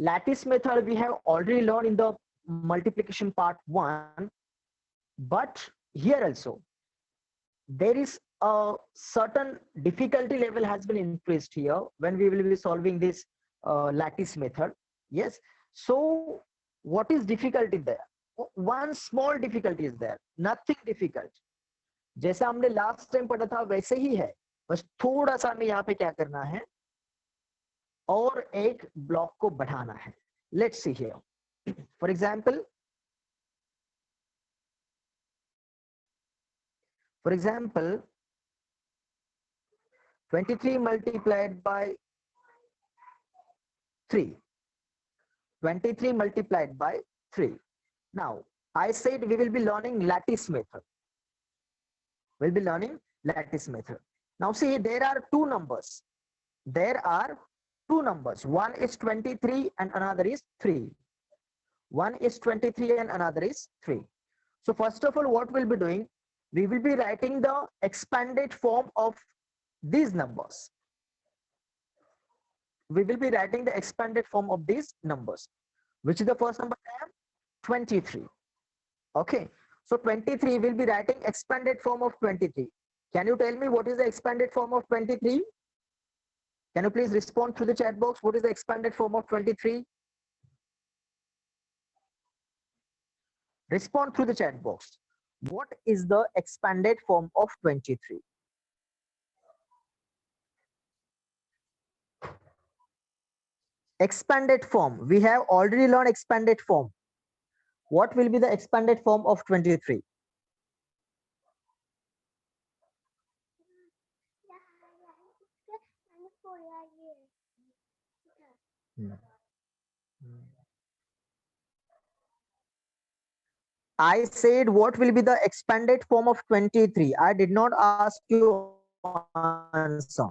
lattice method we have already learned in the multiplication part 1, but here also there is a certain difficulty level has been increased here when we will be solving this lattice method. Yes, so what is difficulty there? One small difficulty is there, nothing difficult. जैसा हमने last time पढ़ा था वैसे ही है, बस थोड़ा सा हमें यहाँ पे क्या करना है और एक ब्लॉक को बढ़ाना है. Let's see here. For example, for example 23 multiplied by 3, 23 multiplied by 3. Now I said we will be learning lattice method. We'll be learning lattice method. Now see, there are two numbers. There are two numbers. One is 23 and another is 3. One is 23 and another is 3. So first of all, what we'll be doing, we will be writing the expanded form of these numbers. We will be writing the expanded form of these numbers. Which is the first number? 23. Okay, so 23 will be writing expanded form of 23. Can you tell me what is the expanded form of 23? Can you please respond through the chat box? What is the expanded form of 23? Respond through the chat box. What is the expanded form of 23? Expanded form. We have already learned expanded form. What will be the expanded form of 23? I said what will be the expanded form of 23. I did not ask you answer.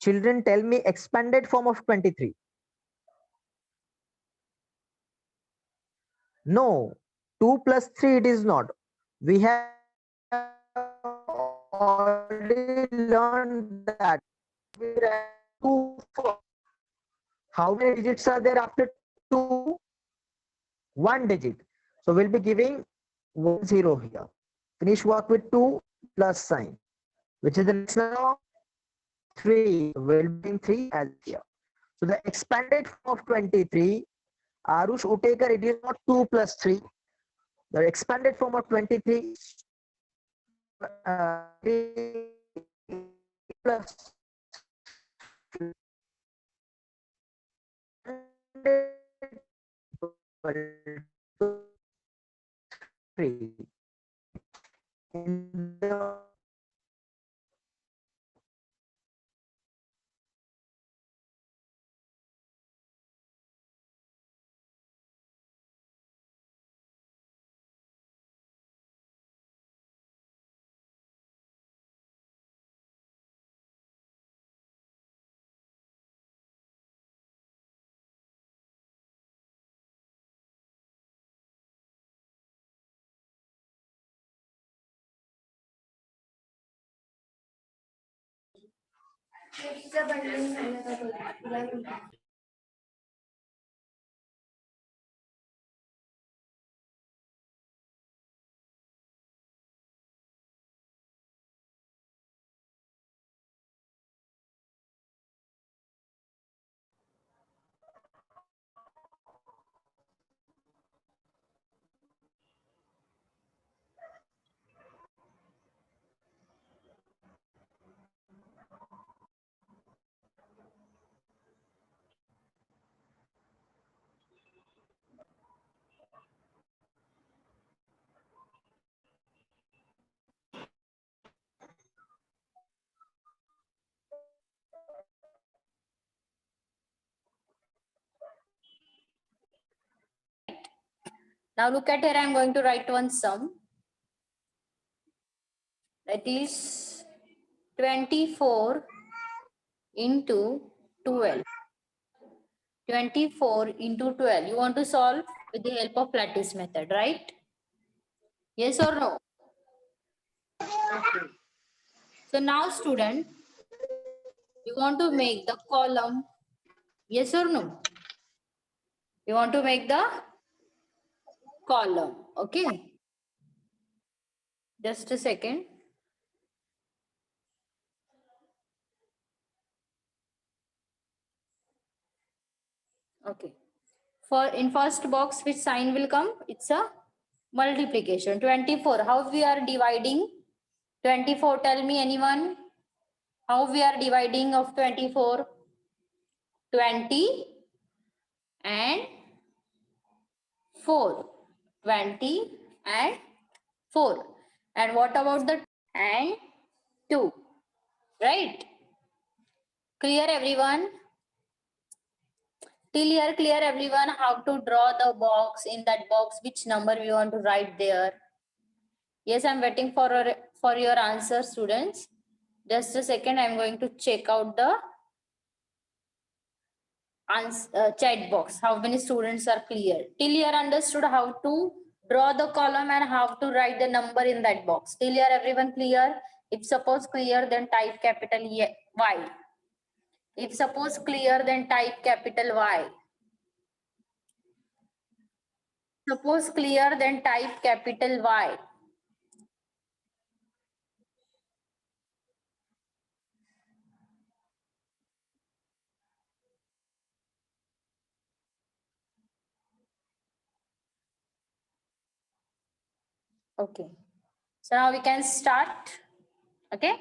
Children, tell me expanded form of 23. No, 2 plus 3 it is not. We have already learned that. How many digits are there after 2? 1 digit. So we'll be giving 1 0 here. Finish work with 2 plus sign. Which is the next number? 3. We'll bring 3 as here. So the expanded form of 23, Arush Utekar, it is not 2 plus 3. The expanded form of 23 3 plus 3. In the Now look at here, I am going to write one sum. That is 24 into 12. 24 into 12. You want to solve with the help of lattice method, right? Yes or no? Okay. So now student, You want to make the column? Yes or no? You want to make the column. Okay. Just a second. Okay. For in first box, which sign will come? It's a multiplication. 24. How we are dividing? 24. Tell me anyone. How we are dividing of 24? 20 and 4. 20 and 4. And what about the and 2? Right? Clear everyone? Till here clear everyone how to draw the box, in that box which number we want to write there. Yes, I'm waiting for your answer, students. Just a second, I'm going to check out the chat box. How many students are clear? Till here understood how to draw the column and how to write the number in that box. Till here everyone clear? If suppose clear, then type capital Y. If suppose clear, then type capital Y. Suppose clear, then type capital Y. Okay. So now we can start. Okay.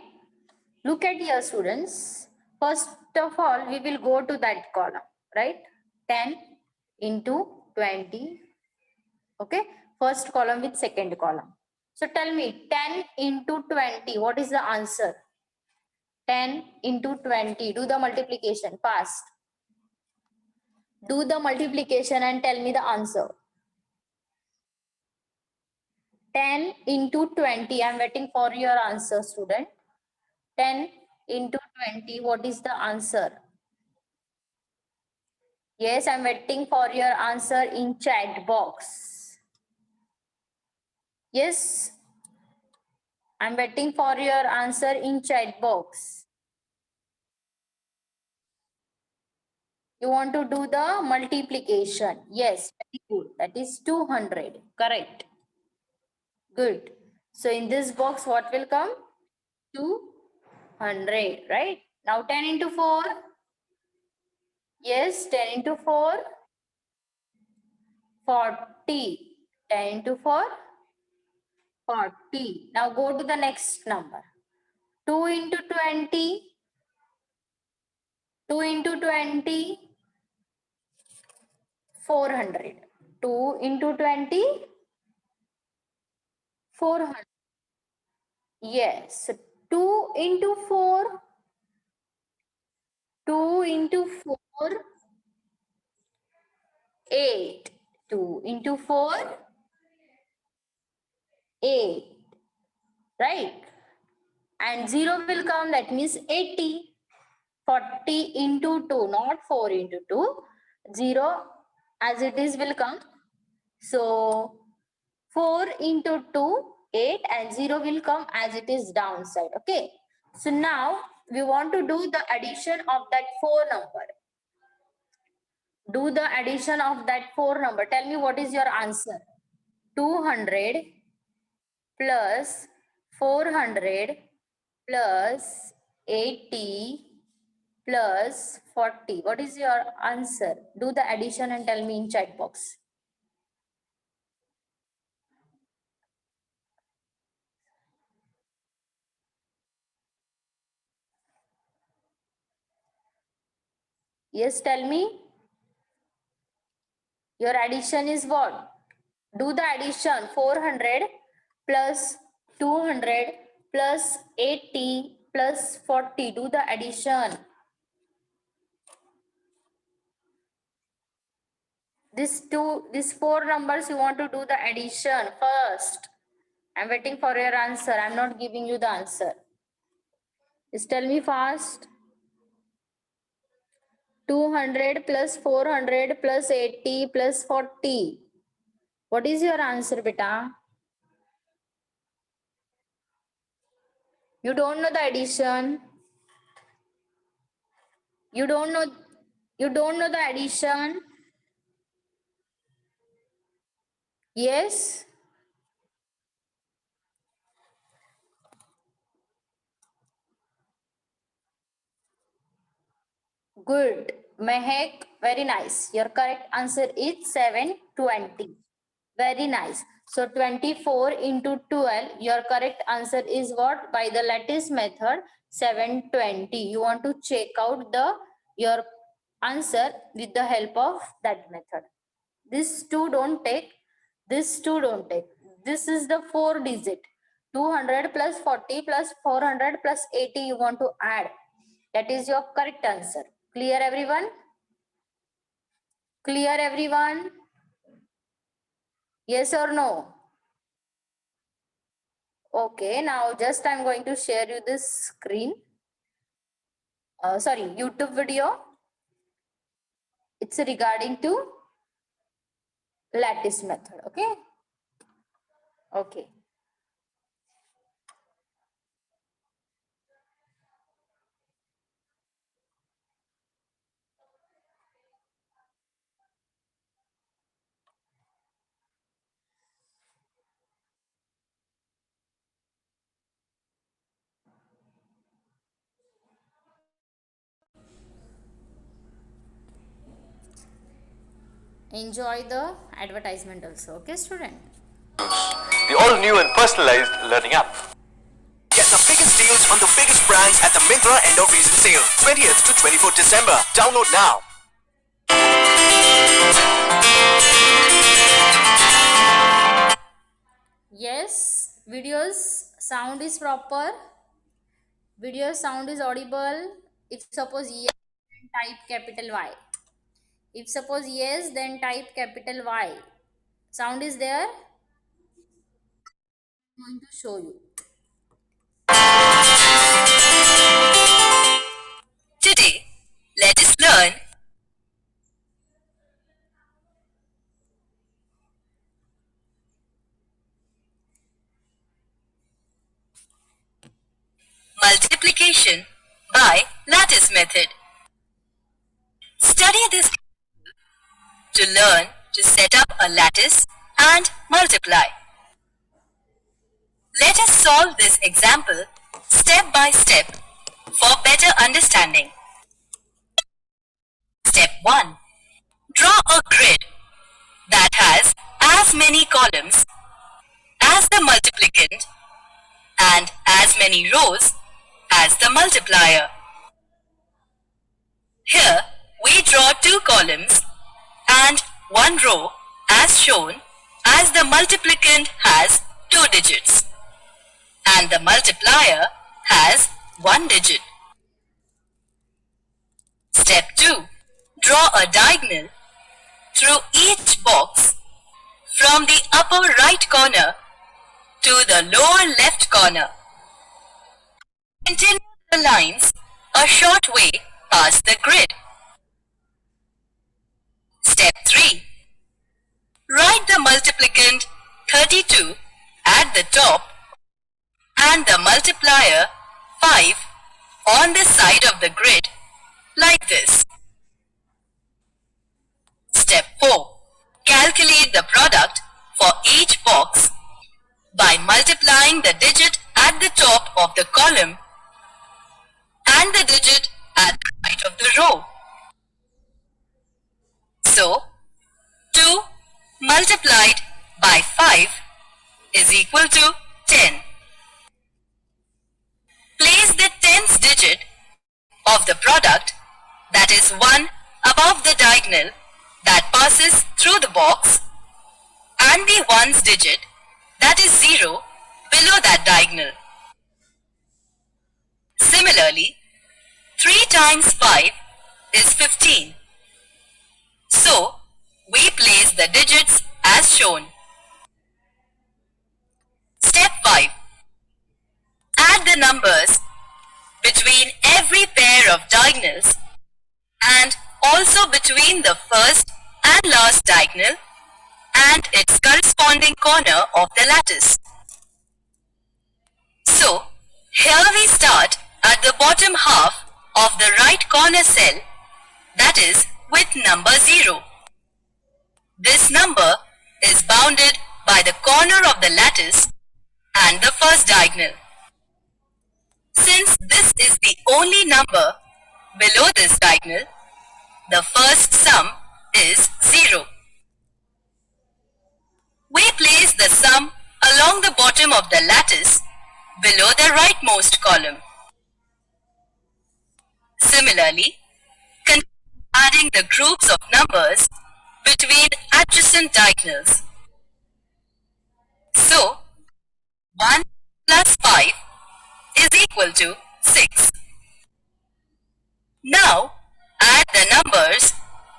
Look at here, students. First of all, we will go to that column, right? 10 into 20. Okay. First column with second column. So tell me 10 into 20. What is the answer? 10 into 20. Do the multiplication fast. Do the multiplication and tell me the answer. 10 into 20. I'm waiting for your answer, student. 10 into 20. What is the answer? Yes, I'm waiting for your answer in chat box. Yes, I'm waiting for your answer in chat box. You want to do the multiplication. Yes, very good. That is 200. Correct. Good. So in this box, what will come? 200, right? Now 10 into 4. Yes, 10 into 4. 40. 10 into 4. 40. Now go to the next number. 2 into 20. 2 into 20. 400. 2 into 20. 400. Yes. 2 into 4. 2 into 4. 8. 2 into 4. 8. Right? And 0 will come, that means 80. 40 into 2, not 4 into 2. 0 as it is will come. So 4 into 2, 8, and 0 will come as it is downside. Okay. So now we want to do the addition of that 4 number. Do the addition of that 4 number. Tell me what is your answer. 200 plus 400 plus 80 plus 40. What is your answer? Do the addition and tell me in chat box. Yes, tell me. Your addition is what? Do the addition. 400 plus 200 plus 80 plus 40. Do the addition. These 4 numbers you want to do the addition first. I'm waiting for your answer. I'm not giving you the answer. Just tell me fast. 200 plus 400 plus 80 plus 40. What is your answer, beta? You don't know the addition. You don't know the addition? Yes? Good. Mehek, very nice. Your correct answer is 720. Very nice. So 24 into 12, your correct answer is what? By the lattice method, 720. You want to check out your answer with the help of that method. This two don't take. This two don't take. This is the 4 digit. 200 plus 40 plus 400 plus 80 you want to add. That is your correct answer. Clear everyone? Clear everyone? Yes or no? Okay, now just I'm going to share you this screen. Sorry, YouTube video. It's regarding to lattice method. Okay. Okay. Enjoy the advertisement also. Okay, student. The all-new and personalized learning app. Get the biggest deals on the biggest brands at the Myntra End of Season Sale, 20th to 24th December. Download now. Yes, videos sound is proper. Video sound is audible. If suppose yes, then type capital Y. If suppose yes, then type capital Y. Sound is there? I'm going to show you. Today, let us learn multiplication by lattice method. Study this to learn to set up a lattice and multiply. Let us solve this example step by step for better understanding. Step 1. Draw a grid that has as many columns as the multiplicand and as many rows as the multiplier. Here we draw 2 columns and 1 row as shown, as the multiplicand has 2 digits and the multiplier has 1 digit. Step 2. Draw a diagonal through each box from the upper right corner to the lower left corner. Continue the lines a short way past the grid. Step 3. Write the multiplicand 32 at the top and the multiplier 5 on the side of the grid like this. Step 4. Calculate the product for each box by multiplying the digit at the top of the column and the digit at the right of the row. So, 2 multiplied by 5 is equal to 10. Place the tens digit of the product, that is 1 above the diagonal that passes through the box, and the ones digit, that is 0, below that diagonal. Similarly, 3 times 5 is 15. So, we place the digits as shown. Step 5. Add the numbers between every pair of diagonals and also between the first and last diagonal and its corresponding corner of the lattice. So, here we start at the bottom half of the right corner cell, that is with number 0. This number is bounded by the corner of the lattice and the first diagonal. Since this is the only number below this diagonal, the first sum is 0. We place the sum along the bottom of the lattice below the rightmost column. Similarly, continue adding the groups of numbers between adjacent diagonals. So, 1 plus 5 is equal to 6. Now, add the numbers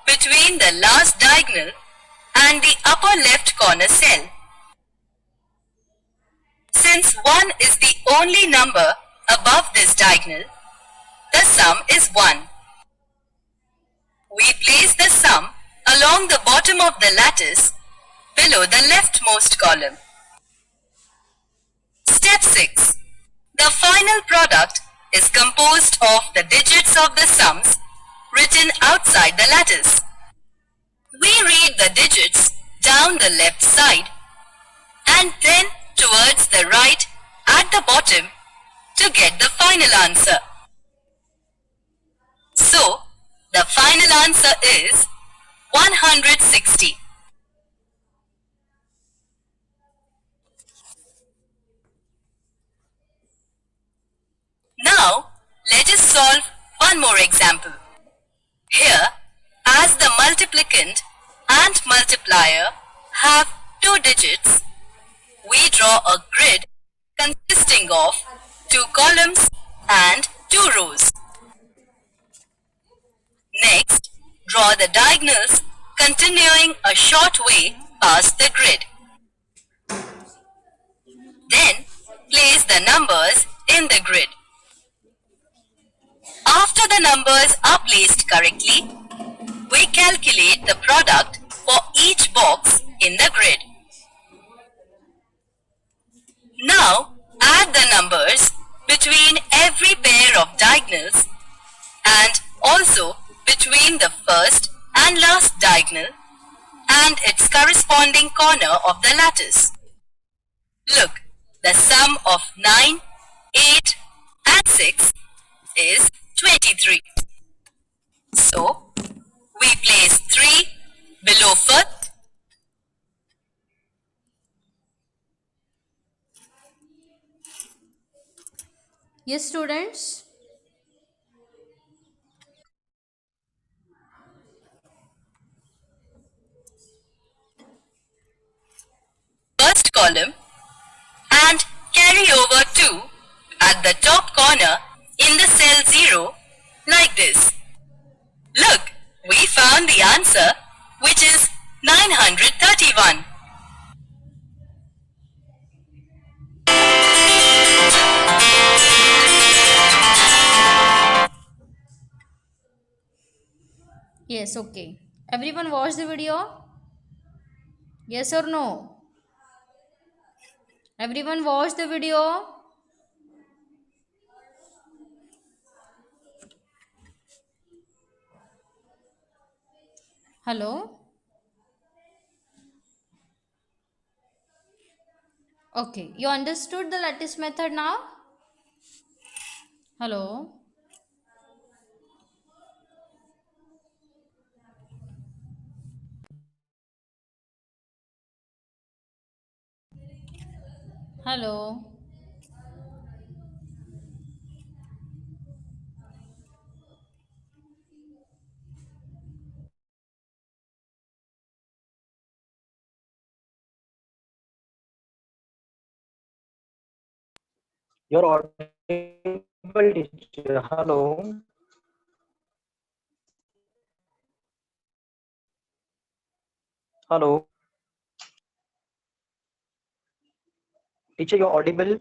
between the last diagonal and the upper left corner cell. Since 1 is the only number above this diagonal, the sum is 1. We place the sum along the bottom of the lattice below the leftmost column. Step 6. The final product is composed of the digits of the sums written outside the lattice. We read the digits down the left side and then towards the right at the bottom to get the final answer. So, the final answer is 160. Now, let us solve one more example. Here, as the multiplicand and multiplier have two digits, we draw a grid consisting of two columns and two rows. Next, draw the diagonals continuing a short way past the grid. Then, place the numbers in the grid. After the numbers are placed correctly, we calculate the product for each box in the grid. Now, add the numbers between every pair of diagonals and also between the first and last diagonal and its corresponding corner of the lattice. Look, the sum of 9, 8 and 6 is 23. So, we place 3 below first. Yes, students. First column and carry over 2 at the top corner in the cell 0 like this. Look, we found the answer, which is 931. Yes, okay. Everyone watch the video? Yes or no? Everyone watch the video? Hello? Okay, you understood the lattice method now? Hello? Hello? You're audible, teacher. Hello. Hello. Teacher, you're audible.